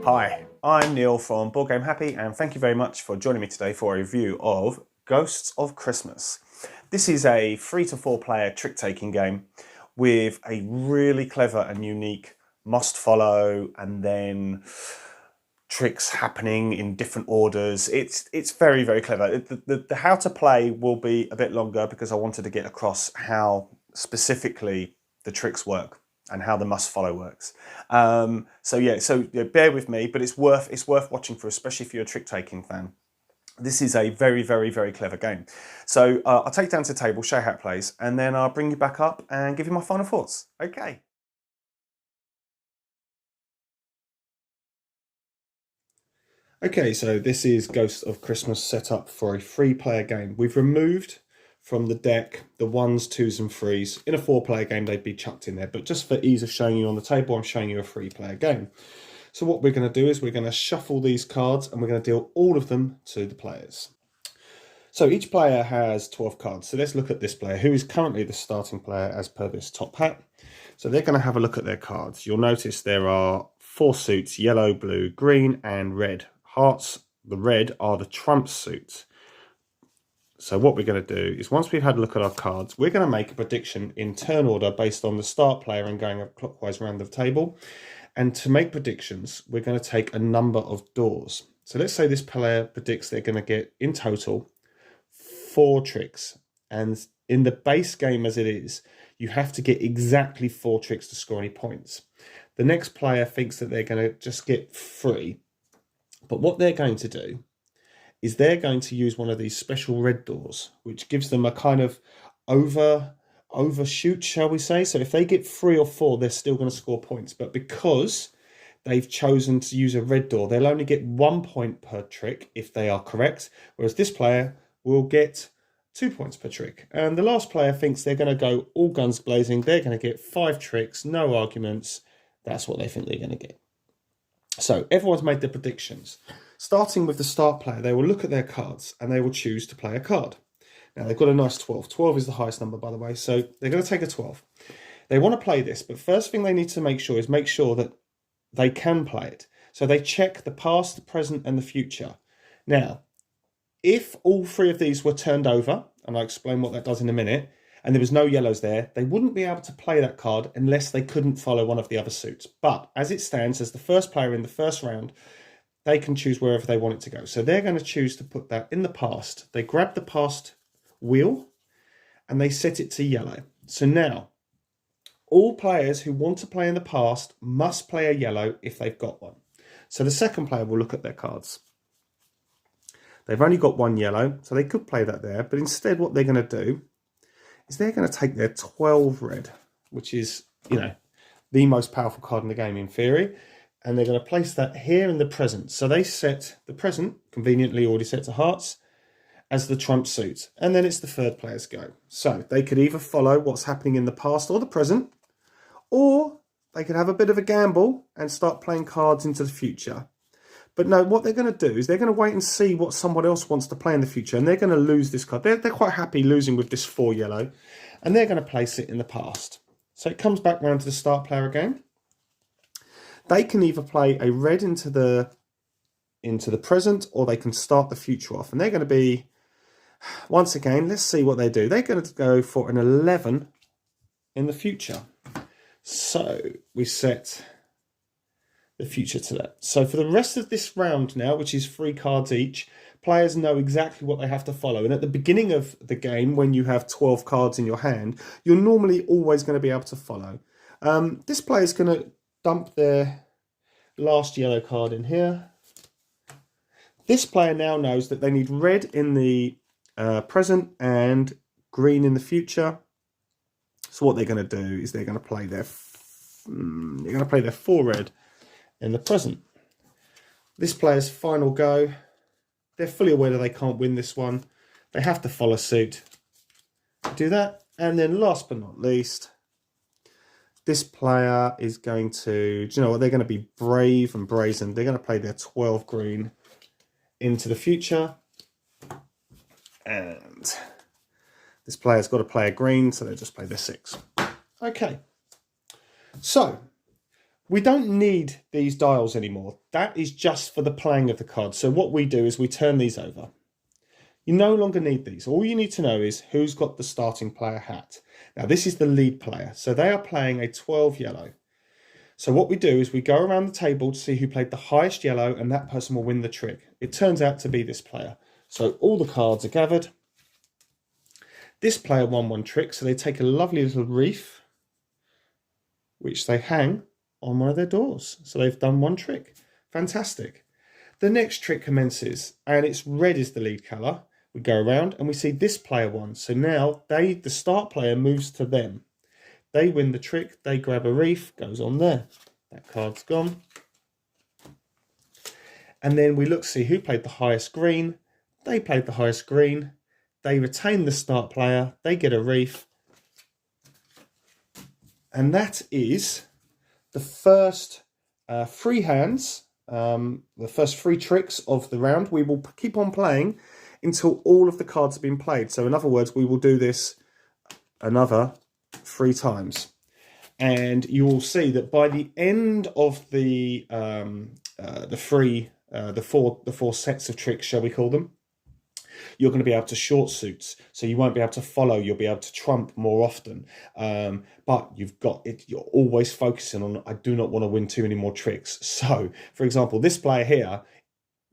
Hi, I'm Neil from Board Game Happy, and thank you very much for joining me today for a review of Ghosts of Christmas. This is a 3 to 4 player trick-taking game with a really clever and unique must follow and then tricks happening in different orders. It's very, very clever. The how to play will be a bit longer because I wanted to get across how specifically the tricks work and how the must follow works. So bear with me, but it's worth watching for, especially if you're a trick taking fan. This is a very, very, very clever game. So I'll take you down to the table, show you how it plays, and then I'll bring you back up and give you my final thoughts. Okay. Okay, so this is Ghosts of Christmas set up for a 3-player game. We've removed from the deck the 1s, 2s and 3s. In a 4-player game, they'd be chucked in there, but just for ease of showing you on the table, I'm showing you a 3-player game. So what we're going to do is we're going to shuffle these cards and we're going to deal all of them to the players. So each player has 12 cards. So let's look at this player, who is currently the starting player as per this top hat. So they're going to have a look at their cards. You'll notice there are 4 suits: yellow, blue, green and red. Hearts, the red, are the trump suits. So what we're going to do is, once we've had a look at our cards, we're going to make a prediction in turn order based on the start player and going up clockwise around the table. And to make predictions, we're going to take a number of doors. So let's say this player predicts they're going to get, in total, 4 tricks. And in the base game as it is, you have to get exactly 4 tricks to score any points. The next player thinks that they're going to just get 3. But what they're going to do is they're going to use one of these special red doors, which gives them a kind of overshoot, shall we say. So if they get 3 or 4, they're still going to score points. But because they've chosen to use a red door, they'll only get 1 point per trick if they are correct, whereas this player will get 2 points per trick. And the last player thinks they're going to go all guns blazing. They're going to get 5 tricks, no arguments. That's what they think they're going to get. So everyone's made their predictions. Starting with the start player, they will look at their cards and they will choose to play a card. Now they've got a nice 12. 12 is the highest number, by the way, so they're going to take a 12. They want to play this, but first thing they need to make sure that they can play it. So they check the past, the present and the future. Now, if all 3 of these were turned over, and I'll explain what that does in a minute, and there was no yellows there, they wouldn't be able to play that card unless they couldn't follow one of the other suits. But as it stands, as the first player in the first round, they can choose wherever they want it to go. So they're going to choose to put that in the past. They grab the past wheel and they set it to yellow. So now, all players who want to play in the past must play a yellow if they've got one. So the second player will look at their cards. They've only got 1 yellow, so they could play that there. But instead what they're going to do is they're going to take their 12 red, which is, the most powerful card in the game in theory, and they're going to place that here in the present. So they set the present, conveniently already set to hearts, as the trump suit. And then it's the third player's go. So they could either follow what's happening in the past or the present, or they could have a bit of a gamble and start playing cards into the future. But no, what they're going to do is they're going to wait and see what someone else wants to play in the future, and they're going to lose this card. They're quite happy losing with this 4 yellow, and they're going to place it in the past. So it comes back round to the start player again. They can either play a red into the present, or they can start the future off. And they're going to be, once again, let's see what they do. They're going to go for an 11 in the future. So we set the future to that. So for the rest of this round now, which is 3 cards each, players know exactly what they have to follow. And at the beginning of the game, when you have 12 cards in your hand, you're normally always going to be able to follow. This player's going to dump their last yellow card in here. This player now knows that they need red in the present and green in the future. So what they're going to do is they're going to play their 4 red in the present. This player's final go. They're fully aware that they can't win this one. They have to follow suit. Do that. And then last but not least, this player is going to, do you know what? They're going to be brave and brazen. They're going to play their 12 green into the future. And this player's got to play a green, so they just play their 6. Okay. So, We don't need these dials anymore. That is just for the playing of the cards. So what we do is we turn these over. You no longer need these. All you need to know is who's got the starting player hat. Now, this is the lead player. So they are playing a 12 yellow. So what we do is we go around the table to see who played the highest yellow, and that person will win the trick. It turns out to be this player. So all the cards are gathered. This player won one trick, so they take a lovely little wreath, which they hang on one of their doors. So they've done one trick. Fantastic. The next trick commences, and it's red is the lead colour. We go around and we see this player won. So now the start player moves to them. They win the trick. They grab a wreath, goes on there. That card's gone. And then we look to see who played the highest green. They played the highest green. They retain the start player. They get a wreath. And that is the first three hands, the first three tricks of the round. We will keep on playing until all of the cards have been played. So in other words, we will do this another 3 times. And you will see that by the end of the four sets of tricks, shall we call them, you're going to be able to short suits, so you won't be able to follow, you'll be able to trump more often, but you've got it, you're always focusing on, I do not want to win too many more tricks. So for example, this player here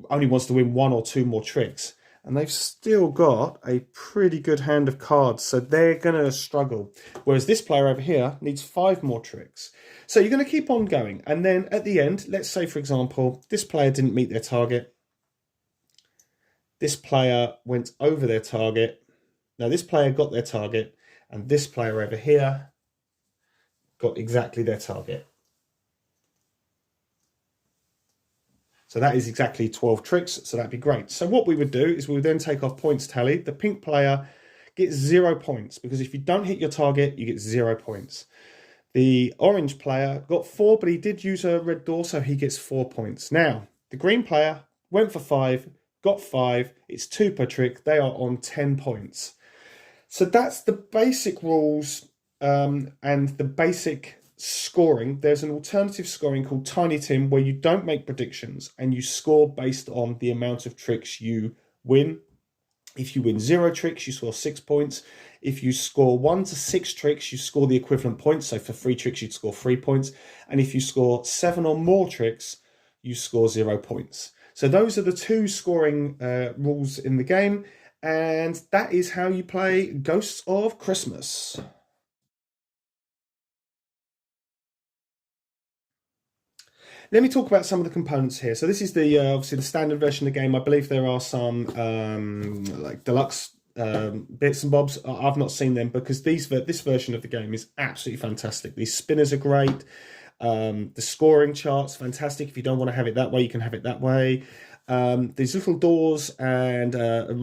only wants to win 1 or 2 more tricks, and they've still got a pretty good hand of cards, so they're going to struggle, whereas this player over here needs 5 more tricks. So you're going to keep on going, and then at the end, let's say for example this player didn't meet their target. This player went over their target. Now this player got their target, and this player over here got exactly their target. So that is exactly 12 tricks, so that'd be great. So what we would do is we would then take off points tally. The pink player gets 0 points, because if you don't hit your target, you get 0 points. The orange player got 4, but he did use a red door, so he gets 4 points. Now, the green player went for 5, got 5, it's 2 per trick, they are on 10 points. So that's the basic rules and the basic scoring. There's an alternative scoring called Tiny Tim, where you don't make predictions and you score based on the amount of tricks you win. If you win 0 tricks, you score 6 points. If you score 1 to 6 tricks, you score the equivalent points. So for 3 tricks, you'd score 3 points. And if you score 7 or more tricks, you score 0 points. So those are the 2 scoring rules in the game, and that is how you play Ghosts of Christmas. Let me talk about some of the components here. So this is the obviously the standard version of the game. I believe there are some like deluxe bits and bobs. I've not seen them, because this version of the game is absolutely fantastic. These spinners are great. The scoring chart's fantastic. If you don't want to have it that way, you can have it that way. These little doors and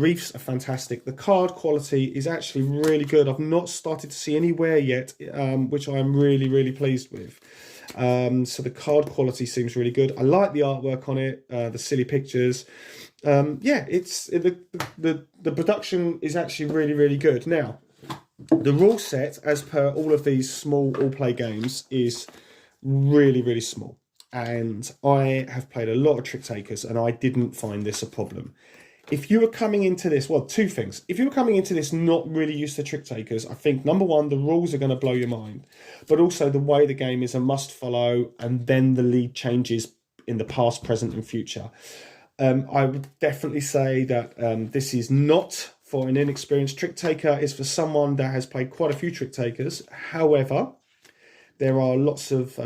reefs are fantastic. The card quality is actually really good. I've not started to see anywhere yet, which I'm really, really pleased with. So the card quality seems really good. I like the artwork on it, the silly pictures. Yeah, the production is actually really, really good. Now, the rule set, as per all of these small all-play games, is really, really small. And I have played a lot of trick takers, and I didn't find this a problem. If you were coming into this, well, 2 things. If you were coming into this not really used to trick takers, I think, number one, the rules are going to blow your mind. But also the way the game is a must follow, and then the lead changes in the past, present, and future. I would definitely say that this is not for an inexperienced trick taker. It's for someone that has played quite a few trick takers. However, there are lots of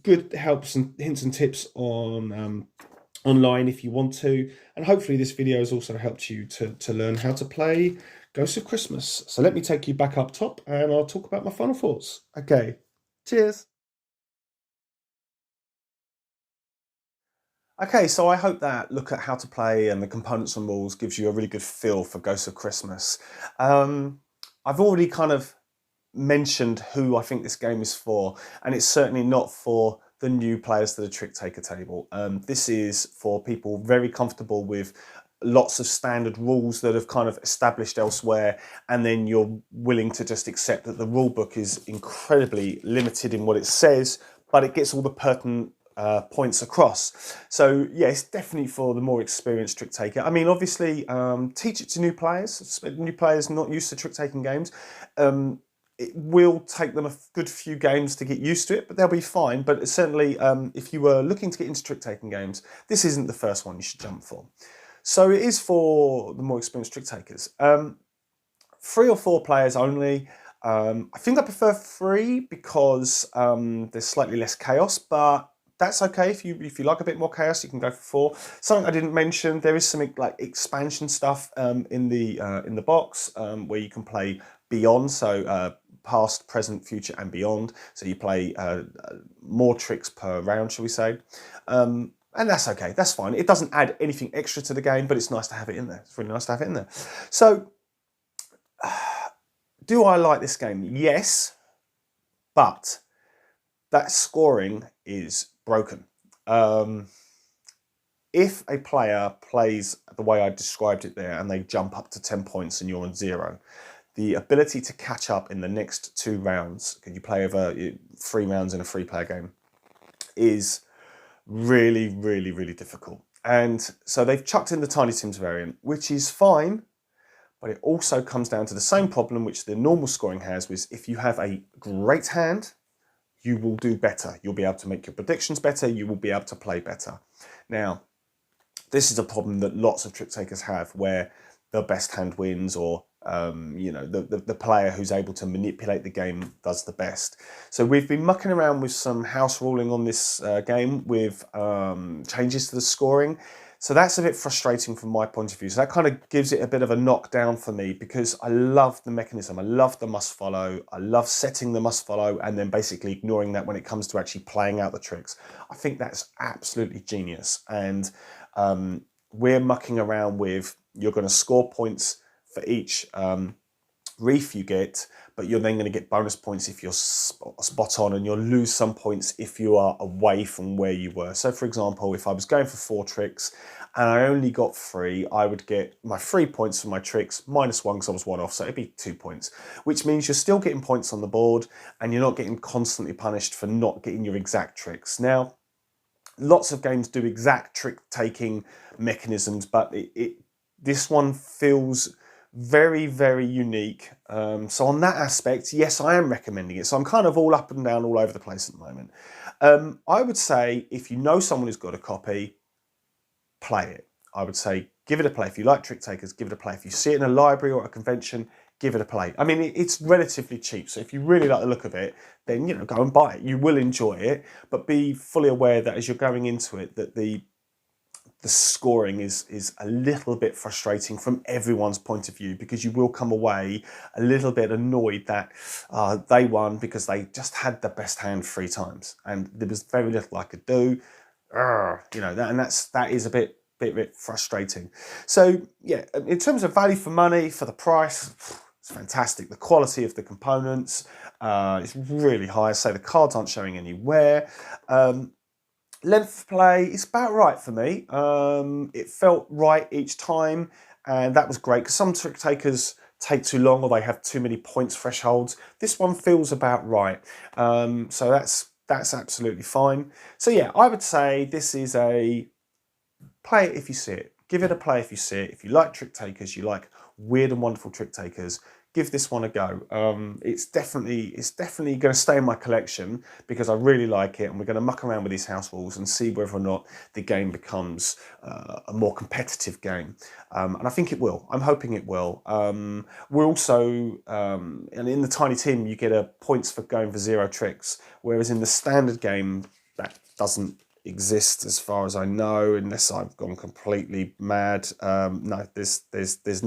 good helps and hints and tips on online if you want to, and hopefully this video has also helped you to learn how to play Ghosts of Christmas. So let me take you back up top, and I'll talk about my final thoughts. Okay, cheers. Okay, so I hope that look at how to play and the components and rules gives you a really good feel for Ghosts of Christmas. I've already kind of mentioned who I think this game is for, and it's certainly not for the new players to the trick taker table. This is for people very comfortable with lots of standard rules that have kind of established elsewhere, and then you're willing to just accept that the rule book is incredibly limited in what it says, but it gets all the pertinent points across. So yeah, it's definitely for the more experienced trick taker. I mean, obviously, teach it to new players not used to trick taking games. It will take them a good few games to get used to it, but they'll be fine. But certainly, if you were looking to get into trick taking games, this isn't the first one you should jump for. So it is for the more experienced trick takers. 3 or 4 players only. I think I prefer 3 because there's slightly less chaos, but that's okay. If you like a bit more chaos, you can go for 4. Something I didn't mention: there is some like expansion stuff in the box where you can play beyond, so past, present, future, and beyond. So you play more tricks per round, shall we say? And that's okay. That's fine. It doesn't add anything extra to the game, but it's nice to have it in there. It's really nice to have it in there. So, do I like this game? Yes, but that scoring is broken. If a player plays the way I described it there and they jump up to 10 points and you're on 0, the ability to catch up in the next 2 rounds, because you play over 3 rounds in a 3-player game, is really, really, really difficult. And so they've chucked in the Tiny Tims variant, which is fine, but it also comes down to the same problem which the normal scoring has, which if you have a great hand, you will do better. You'll be able to make your predictions better. You will be able to play better. Now, this is a problem that lots of trick takers have, where the best hand wins, or the player who's able to manipulate the game does the best. So we've been mucking around with some house ruling on this game with changes to the scoring. So that's a bit frustrating from my point of view. So that kind of gives it a bit of a knockdown for me, because I love the mechanism. I love the must follow. I love setting the must follow and then basically ignoring that when it comes to actually playing out the tricks. I think that's absolutely genius. And we're mucking around with, you're going to score points for each reef you get, but you're then going to get bonus points if you're spot on, and you'll lose some points if you are away from where you were. So for example, if I was going for 4 tricks and I only got 3, I would get my 3 points for my tricks minus 1 because I was 1 off, so it'd be 2 points, which means you're still getting points on the board and you're not getting constantly punished for not getting your exact tricks. Now, lots of games do exact trick taking mechanisms, but this one feels very, very unique. So on that aspect, yes, I am recommending it. So I'm kind of all up and down all over the place at the moment. I would say if you know someone who's got a copy, play it. I would say give it a play. If you like trick takers, give it a play. If you see it in a library or a convention, give it a play. I mean, it's relatively cheap. So if you really like the look of it, then, go and buy it. You will enjoy it, but be fully aware that as you're going into it, that the scoring is a little bit frustrating from everyone's point of view, because you will come away a little bit annoyed that they won because they just had the best hand 3 times and there was very little I could do. That is a bit frustrating. So yeah, in terms of value for money, for the price, it's fantastic. The quality of the components is really high. So the cards aren't showing any wear. Length of play is about right for me. It felt right each time, and that was great, because some trick takers take too long or they have too many points thresholds. This one feels about right. So that's absolutely fine. So yeah, I would say this is a play it if you see it. Give it a play if you see it. If you like trick takers, you like weird and wonderful trick takers, give this one a go. It's definitely going to stay in my collection because I really like it, and we're going to muck around with these house rules and see whether or not the game becomes a more competitive game. And I think it will. I'm hoping it will. We're also, and in the Tiny Tim, you get points for going for 0 tricks, whereas in the standard game, that doesn't exist as far as I know, unless I've gone completely mad. No, there's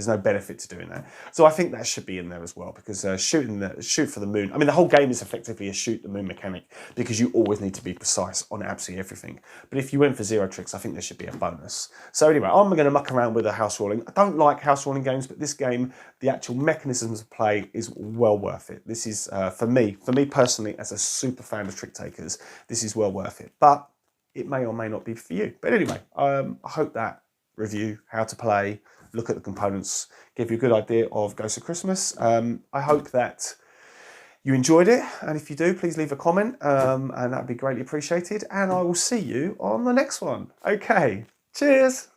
no benefit to doing that. So I think that should be in there as well, because shoot for the moon. I mean, the whole game is effectively a shoot the moon mechanic, because you always need to be precise on absolutely everything. But if you went for 0 tricks, I think there should be a bonus. So anyway, I'm going to muck around with the house ruling. I don't like house ruling games, but this game, the actual mechanisms of play is well worth it. This is, for me personally, as a super fan of trick takers, this is well worth it. But it may or may not be for you. But anyway, I hope that review, how to play, look at the components, give you a good idea of Ghost of Christmas. I hope that you enjoyed it. And if you do, please leave a comment, and that'd be greatly appreciated. And I will see you on the next one. Okay, cheers.